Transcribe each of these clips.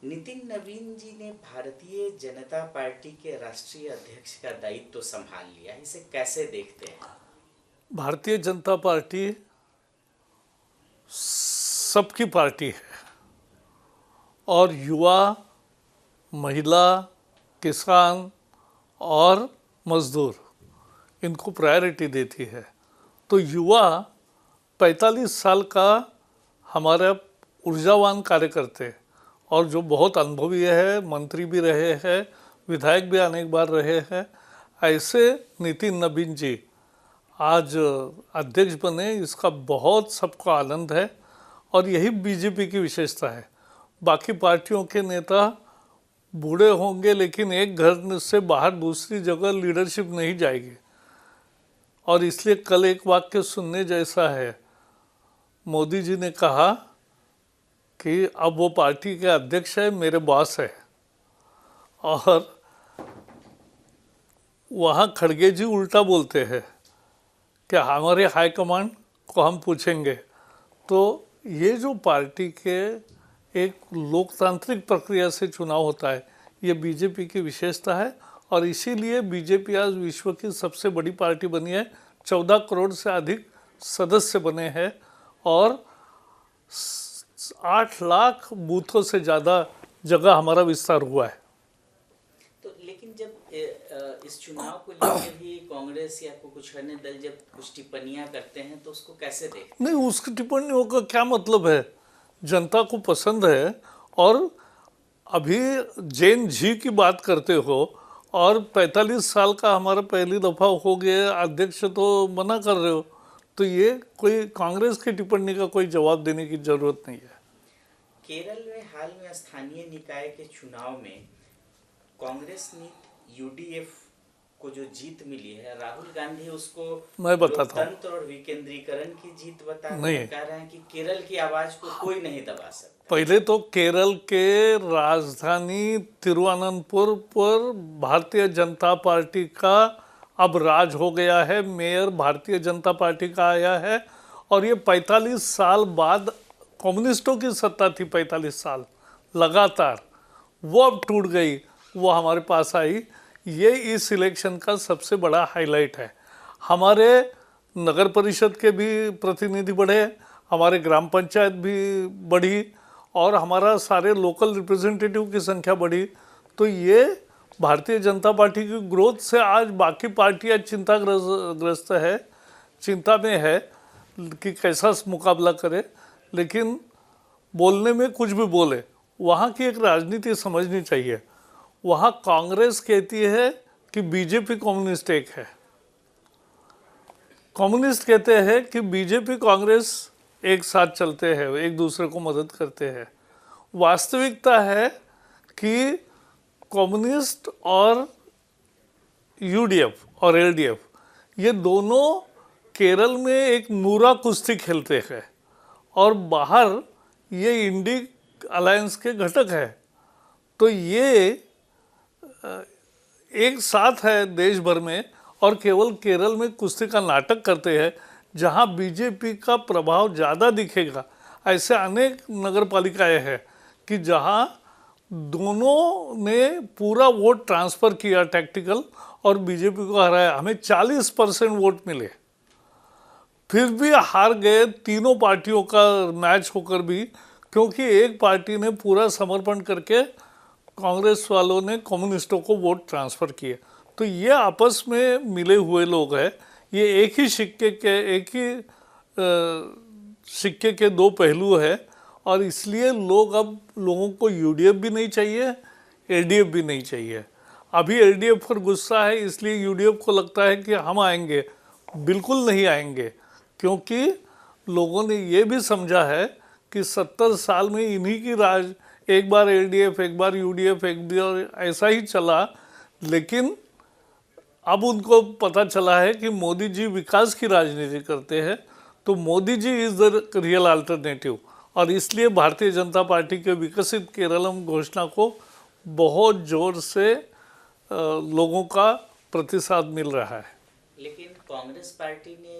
नितिन नवीन जी ने भारतीय जनता पार्टी के राष्ट्रीय अध्यक्ष का दायित्व तो संभाल लिया, इसे कैसे देखते हैं? भारतीय जनता पार्टी सबकी पार्टी है और युवा, महिला, किसान और मजदूर इनको प्रायोरिटी देती है। तो युवा 45 साल का हमारा ऊर्जावान कार्यकर्ता और जो बहुत अनुभवी है, मंत्री भी रहे हैं, विधायक भी अनेक बार रहे हैं, ऐसे नितिन नवीन जी आज अध्यक्ष बने, इसका बहुत सबको आनंद है और यही बीजेपी की विशेषता है। बाकी पार्टियों के नेता बूढ़े होंगे लेकिन एक घर से बाहर दूसरी जगह लीडरशिप नहीं जाएगी और इसलिए कल एक वाक्य सुनने जैसा है। मोदी जी ने कहा कि अब वो पार्टी के अध्यक्ष है, मेरे बॉस है, और वहाँ खड़गे जी उल्टा बोलते हैं कि हमारे हाईकमांड को हम पूछेंगे। तो ये जो पार्टी के एक लोकतांत्रिक प्रक्रिया से चुनाव होता है, ये बीजेपी की विशेषता है और इसीलिए बीजेपी आज विश्व की सबसे बड़ी पार्टी बनी है। 14 करोड़ से अधिक सदस्य बने हैं और 8 लाख बूथों से ज़्यादा जगह हमारा विस्तार हुआ है। तो लेकिन जब इस चुनाव को लेकर भी कांग्रेस या कुछ अन्य दल जब कुछ टिप्पणियां करते हैं तो उसको कैसे देखते? नहीं, उसकी टिप्पणियों का क्या मतलब है? जनता को पसंद है। और अभी जैन जी की बात करते हो और 45 साल का हमारा पहली दफ़ा हो गया अध्यक्ष, तो मना कर रहे हो। तो ये कोई कांग्रेस की टिप्पणी का कोई जवाब देने की जरूरत नहीं है। केरल में हाल में स्थानीय निकाय के चुनाव में कांग्रेस ने यूडीएफ को जो जीत मिली है, राहुल गांधी उसको मैं बताता हूँ, लोकतंत्र और विकेंद्रीकरण की जीत बता नहीं, कह रहे हैं कि केरल की आवाज को कोई नहीं दबा सकता। पहले तो केरल के राजधानी तिरुवनंतपुर पर भारतीय जनता पार्टी का अब राज हो गया है। मेयर भारतीय जनता पार्टी का आया है और ये 45 साल बाद, कम्युनिस्टों की सत्ता थी 45 साल लगातार, वो अब टूट गई, वो हमारे पास आई। ये इस इलेक्शन का सबसे बड़ा हाईलाइट है। हमारे नगर परिषद के भी प्रतिनिधि बढ़े, हमारे ग्राम पंचायत भी बढ़ी और हमारा सारे लोकल रिप्रेजेंटेटिव की संख्या बढ़ी। तो ये भारतीय जनता पार्टी की ग्रोथ से आज बाकी पार्टियां चिंताग्रस्त है, चिंता में है कि कैसा मुकाबला करे। लेकिन बोलने में कुछ भी बोले, वहाँ की एक राजनीति समझनी चाहिए। वहाँ कांग्रेस कहती है कि बीजेपी कम्युनिस्ट एक है, कम्युनिस्ट कहते हैं कि बीजेपी कांग्रेस एक साथ चलते हैं, एक दूसरे को मदद करते हैं। वास्तविकता है कि कम्युनिस्ट और यूडीएफ और एलडीएफ ये दोनों केरल में एक नूरा कुश्ती खेलते हैं और बाहर ये इंडी अलायंस के घटक है। तो ये एक साथ है देश भर में और केवल केरल में कुश्ती का नाटक करते हैं जहां बीजेपी का प्रभाव ज़्यादा दिखेगा। ऐसे अनेक नगर पालिकाएँ हैं कि जहां दोनों ने पूरा वोट ट्रांसफ़र किया टैक्टिकल और बीजेपी को हराया। हमें 40% वोट मिले, फिर भी हार गए तीनों पार्टियों का मैच होकर भी, क्योंकि एक पार्टी ने पूरा समर्पण करके कांग्रेस वालों ने कम्युनिस्टों को वोट ट्रांसफ़र किए। तो ये आपस में मिले हुए लोग हैं, ये एक ही सिक्के के दो पहलू है और इसलिए लोगों को यूडीएफ भी नहीं चाहिए, एलडीएफ भी नहीं चाहिए। अभी एलडीएफ पर गुस्सा है, इसलिए यूडीएफ को लगता है कि हम आएंगे। बिल्कुल नहीं आएंगे, क्योंकि लोगों ने ये भी समझा है कि 70 साल में इन्हीं की राज, एक बार एलडीएफ, एक बार यूडीएफ, एक बार ऐसा ही चला। लेकिन अब उनको पता चला है कि मोदी जी विकास की राजनीति करते हैं, तो Modi ji is the real alternative. और इसलिए भारतीय जनता पार्टी के विकसित केरलम घोषणा को बहुत ज़ोर से लोगों का प्रतिसाद मिल रहा है। लेकिन कांग्रेस पार्टी ने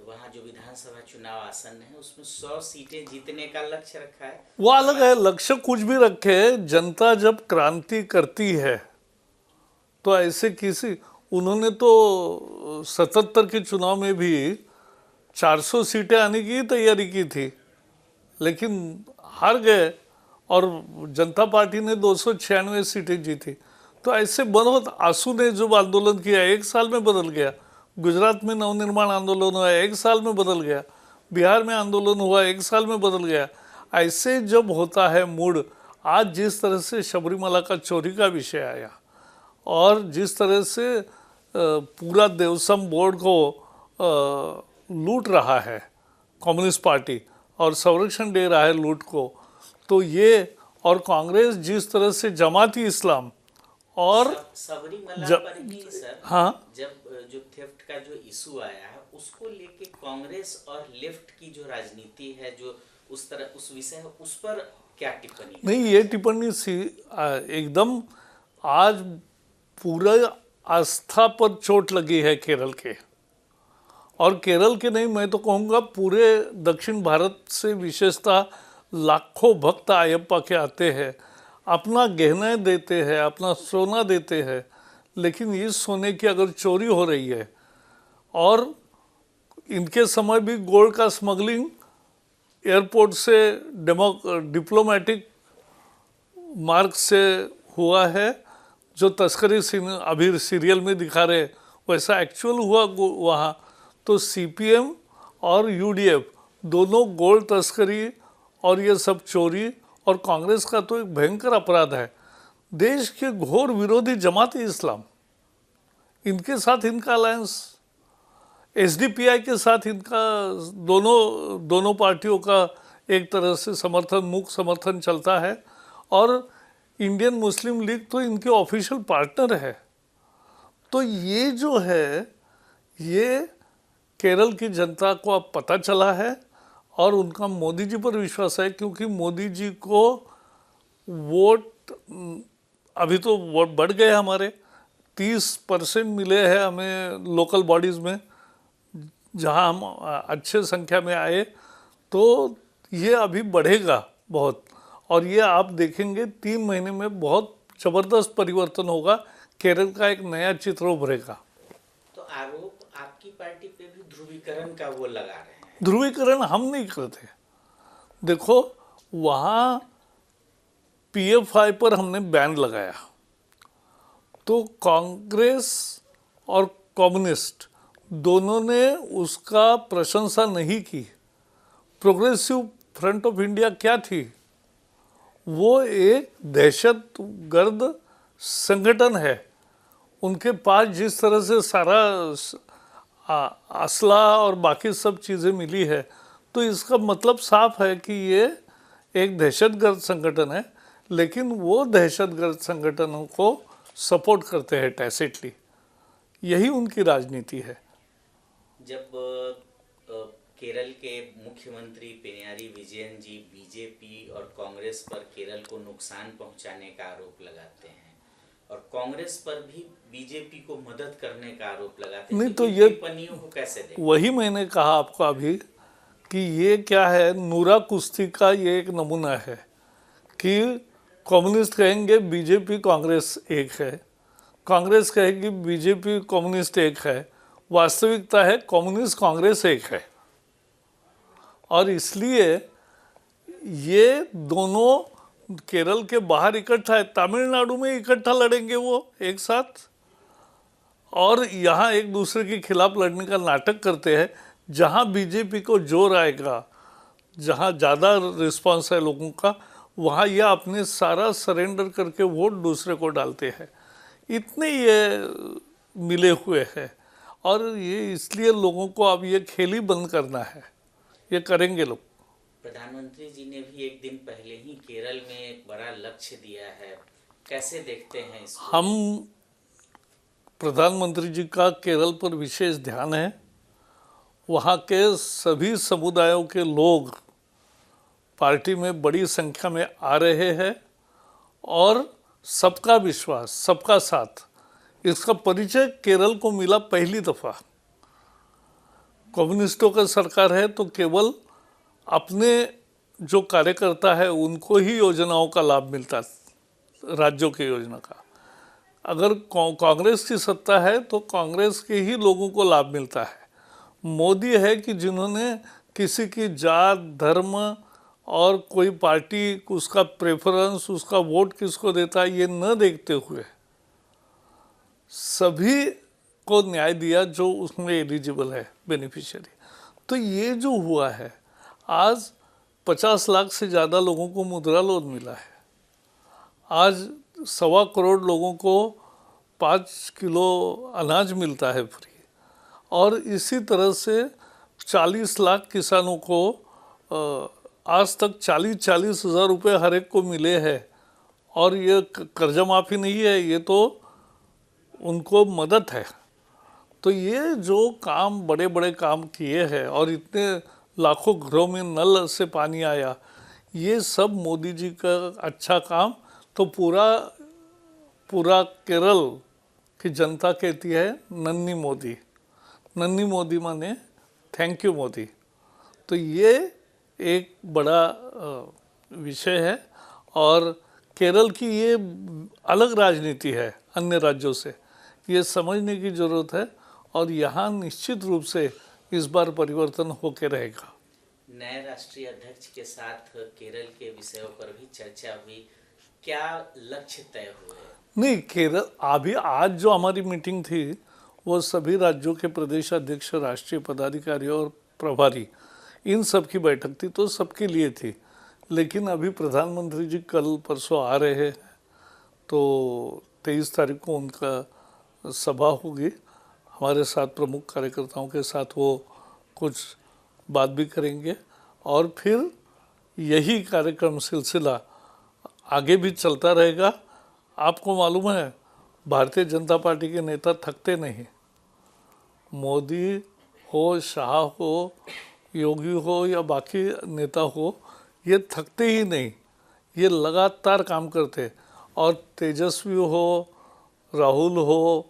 वहाँ जो विधानसभा चुनाव आसन्न है उसमें 100 सीटें जीतने का लक्ष्य रखा है। वो अलग है, लक्ष्य कुछ भी रखे, जनता जब क्रांति करती है तो ऐसे किसी, उन्होंने तो 77 के चुनाव में भी 400 सीटें आने की तैयारी की थी, लेकिन हार गए, और जनता पार्टी ने 296 सीटें जीती। तो ऐसे बहुत आंसू ने जो आंदोलन किया 1 साल में बदल गया। गुजरात में नवनिर्माण आंदोलन हुआ 1 साल में बदल गया, बिहार में आंदोलन हुआ 1 साल में बदल गया। ऐसे जब होता है मूड, आज जिस तरह से सबरीमाला का चोरी का विषय आया और जिस तरह से पूरा देवस्वम बोर्ड को लूट रहा है कम्युनिस्ट पार्टी और संरक्षण दे रहा है लूट को, तो ये, और कांग्रेस जिस तरह से जमाती इस्लाम और सबरीमला पर भी सर, हाँ, जब जो थेफ्ट का जो इशू आया है उसको लेके कांग्रेस और लेफ्ट की जो राजनीति है, जो उस तरह उस विषय है, उस पर क्या टिप्पणी? नहीं, ये टिप्पणी एकदम आज पूरा आस्था पर चोट लगी है केरल के, और केरल के नहीं, मैं तो कहूँगा पूरे दक्षिण भारत से विशेषतः लाखों भक्त अयप्पा के आते हैं, अपना गहना देते हैं, अपना सोना देते हैं, लेकिन इस सोने की अगर चोरी हो रही है, और इनके समय भी गोल्ड का स्मगलिंग एयरपोर्ट से डिप्लोमेटिक मार्ग से हुआ है, जो तस्करी अभी सीरियल में दिखा रहे वैसा एक्चुअल हुआ वहाँ। तो सीपीएम और यूडीएफ दोनों गोल्ड तस्करी और ये सब चोरी, और कांग्रेस का तो एक भयंकर अपराध है। देश के घोर विरोधी जमात इस्लाम, इनके साथ इनका अलायंस, एसडीपीआई के साथ इनका, दोनों पार्टियों का एक तरह से समर्थन, मूक समर्थन चलता है, और इंडियन मुस्लिम लीग तो इनके ऑफिशियल पार्टनर है। तो ये जो है, ये केरल की जनता को अब पता चला है, और उनका मोदी जी पर विश्वास है, क्योंकि मोदी जी को वोट, अभी तो वोट बढ़ गए हमारे, 30% मिले हैं हमें लोकल बॉडीज़ में, जहां हम अच्छे संख्या में आए, तो ये अभी बढ़ेगा बहुत, और ये आप देखेंगे 3 महीने में बहुत ज़बरदस्त परिवर्तन होगा, केरल का एक नया चित्र उभरेगा। तो आरोप आपकी पार्टी पे भी ध्रुवीकरण का वो लगा रहे हैं? ध्रुवीकरण हम नहीं करते। देखो, वहाँ पीएफआई पर हमने बैन लगाया, तो कांग्रेस और कम्युनिस्ट दोनों ने उसका प्रशंसा नहीं की। प्रोग्रेसिव फ्रंट ऑफ इंडिया क्या थी? वो एक दहशतगर्द संगठन है। उनके पास जिस तरह से सारा असला और बाकी सब चीज़ें मिली है, तो इसका मतलब साफ है कि ये एक दहशतगर्द संगठन है, लेकिन वो दहशतगर्द संगठनों को सपोर्ट करते हैं टैसिटली। यही उनकी राजनीति है। जब केरल के मुख्यमंत्री पिनाराई विजयन जी बीजेपी और कांग्रेस पर केरल को नुकसान पहुंचाने का आरोप लगाते हैं, और कांग्रेस पर भी बीजेपी को मदद करने का आरोप लगाते हैं, नहीं, तो ये टिप्पणियों को कैसे देखें? वही मैंने कहा आपको अभी कि ये क्या है, नूरा कुश्ती का ये एक नमूना है कि कम्युनिस्ट कहेंगे बीजेपी कांग्रेस एक है, कांग्रेस कहेगी बीजेपी कम्युनिस्ट एक है, वास्तविकता है कम्युनिस्ट कांग्रेस एक है। और इसलिए ये दोनों केरल के बाहर इकट्ठा है, तमिलनाडु में इकट्ठा लड़ेंगे वो एक साथ, और यहाँ एक दूसरे के खिलाफ लड़ने का नाटक करते हैं। जहाँ बीजेपी को जोर आएगा, जहाँ ज़्यादा रिस्पांस है लोगों का, वहाँ यह अपने सारा सरेंडर करके वोट दूसरे को डालते हैं। इतने ये मिले हुए हैं, और ये इसलिए लोगों को अब ये खेल ही बंद करना है, ये करेंगे लोग। प्रधानमंत्री जी ने भी एक दिन पहले ही केरल में एक बड़ा लक्ष्य दिया है, कैसे देखते हैं इसको? हम, प्रधानमंत्री जी का केरल पर विशेष ध्यान है। वहाँ के सभी समुदायों के लोग पार्टी में बड़ी संख्या में आ रहे हैं, और सबका विश्वास, सबका साथ, इसका परिचय केरल को मिला पहली दफ़ा। कम्युनिस्टों का सरकार है तो केवल अपने जो कार्यकर्ता है उनको ही योजनाओं का लाभ मिलता है, राज्यों की योजना का। अगर कांग्रेस की सत्ता है तो कांग्रेस के ही लोगों को लाभ मिलता है। मोदी है कि जिन्होंने किसी की जात, धर्म और कोई पार्टी, उसका प्रेफरेंस, उसका वोट किसको देता है ये न देखते हुए सभी को न्याय दिया जो उसमें एलिजिबल है, बेनिफिशियरी। तो ये जो हुआ है, आज 50 लाख से ज़्यादा लोगों को मुद्रा लोन मिला है। आज 1.25 करोड़ लोगों को 5 किलो अनाज मिलता है फ्री। और इसी तरह से 40 लाख किसानों को आज तक 40-40 हज़ार रुपये हर एक को मिले हैं। और ये कर्जा माफ़ी नहीं है, ये तो उनको मदद है। तो ये जो काम, बड़े बड़े काम किए हैं और इतने लाखों घरों में नल से पानी आया, ये सब मोदी जी का अच्छा काम। तो पूरा केरल की जनता कहती है नन्ही मोदी। नन्ही मोदी माने थैंक यू मोदी। तो ये एक बड़ा विषय है और केरल की ये अलग राजनीति है अन्य राज्यों से, ये समझने की ज़रूरत है। और यहाँ निश्चित रूप से इस बार परिवर्तन होके रहेगा। नए राष्ट्रीय अध्यक्ष के साथ केरल के विषयों पर भी चर्चा हुई, क्या लक्ष्य तय हुए? नहीं, केरल अभी आज जो हमारी मीटिंग थी वो सभी राज्यों के प्रदेश अध्यक्ष, राष्ट्रीय पदाधिकारी और प्रभारी, इन सब की बैठक थी, तो सबके लिए थी। लेकिन अभी प्रधानमंत्री जी कल परसों आ रहे हैं, तो 23 तारीख को उनका सभा होगी। हमारे साथ प्रमुख कार्यकर्ताओं के साथ वो कुछ बात भी करेंगे और फिर यही कार्यक्रम सिलसिला आगे भी चलता रहेगा। आपको मालूम है भारतीय जनता पार्टी के नेता थकते नहीं। मोदी हो, शाह हो, योगी हो या बाकी नेता हो, ये थकते ही नहीं, ये लगातार काम करते। और तेजस्वी हो, राहुल हो,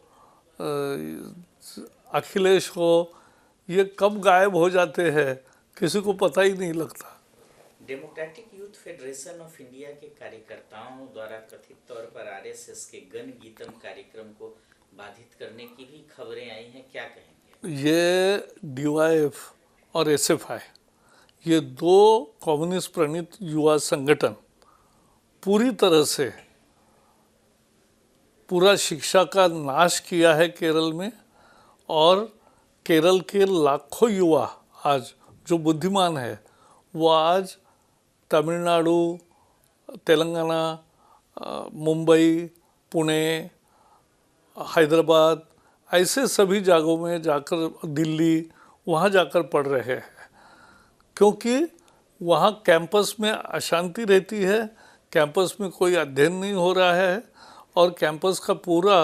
अखिलेश हो, ये कब गायब हो जाते हैं किसी को पता ही नहीं लगता। Democratic youth federation of India के कार्यकर्ताओं द्वारा कथित तौर पर आरएसएस के गण गीतम कार्यक्रम को बाधित करने की भी खबरें आई हैं, क्या कहेंगे? ये डीवाईएफ और एसएफआई, ये दो कम्युनिस्ट प्रणीत युवा संगठन पूरी तरह से पूरा शिक्षा का नाश किया है केरल में। और केरल के लाखों युवा आज जो बुद्धिमान है वो आज तमिलनाडु, तेलंगाना, मुंबई, पुणे, हैदराबाद, ऐसे सभी जगहों में जाकर, दिल्ली, वहाँ जाकर पढ़ रहे हैं। क्योंकि वहाँ कैंपस में अशांति रहती है, कैंपस में कोई अध्ययन नहीं हो रहा है और कैंपस का पूरा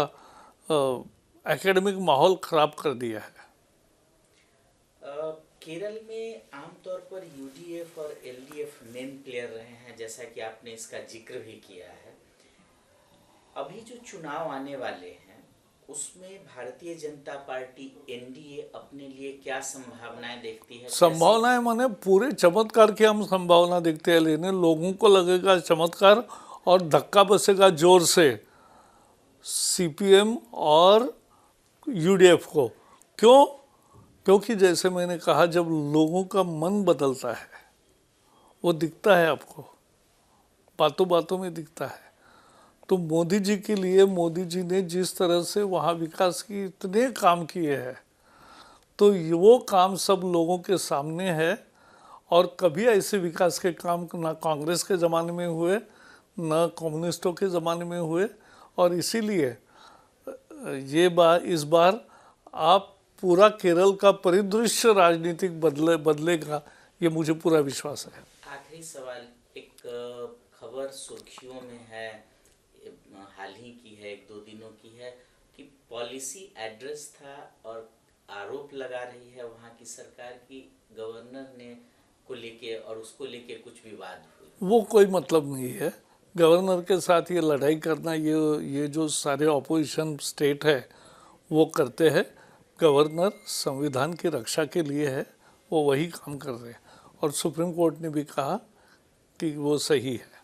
एकेडमिक माहौल ख़राब कर दिया है। केरल में आमतौर पर यूडीएफ और एलडीएफ मेन प्लेयर रहे हैं, जैसा कि आपने इसका जिक्र भी किया है। अभी जो चुनाव आने वाले हैं उसमें भारतीय जनता पार्टी एनडीए अपने लिए क्या संभावनाएं देखती है? संभावनाएं माने पूरे चमत्कार की हम संभावना देखते हैं, लेकिन लोगों को लगेगा चमत्कार और धक्का बसेगा जोर से सीपीएम और यूडीएफ को। क्यों? क्योंकि जैसे मैंने कहा, जब लोगों का मन बदलता है वो दिखता है, आपको बातों बातों में दिखता है। तो मोदी जी के लिए, मोदी जी ने जिस तरह से वहाँ विकास की इतने काम किए हैं, तो वो काम सब लोगों के सामने है। और कभी ऐसे विकास के काम ना कांग्रेस के ज़माने में हुए, ना कम्युनिस्टों के ज़माने में हुए। और इसीलिए इस बार आप पूरा केरल का परिदृश्य राजनीतिक बदलेगा, ये मुझे पूरा विश्वास है। आखिरी सवाल, एक खबर सुर्खियों में है, हाल ही की है, 1-2 दिनों की है, कि पॉलिसी एड्रेस था और आरोप लगा रही है वहाँ की सरकार की गवर्नर ने को लेके, और उसको लेके कुछ विवाद हुए। वो कोई मतलब नहीं है गवर्नर के साथ ये लड़ाई करना। ये जो सारे ऑपोजिशन स्टेट है वो करते हैं, गवर्नर संविधान की रक्षा के लिए है, वो वही काम कर रहे हैं और सुप्रीम कोर्ट ने भी कहा कि वो सही है।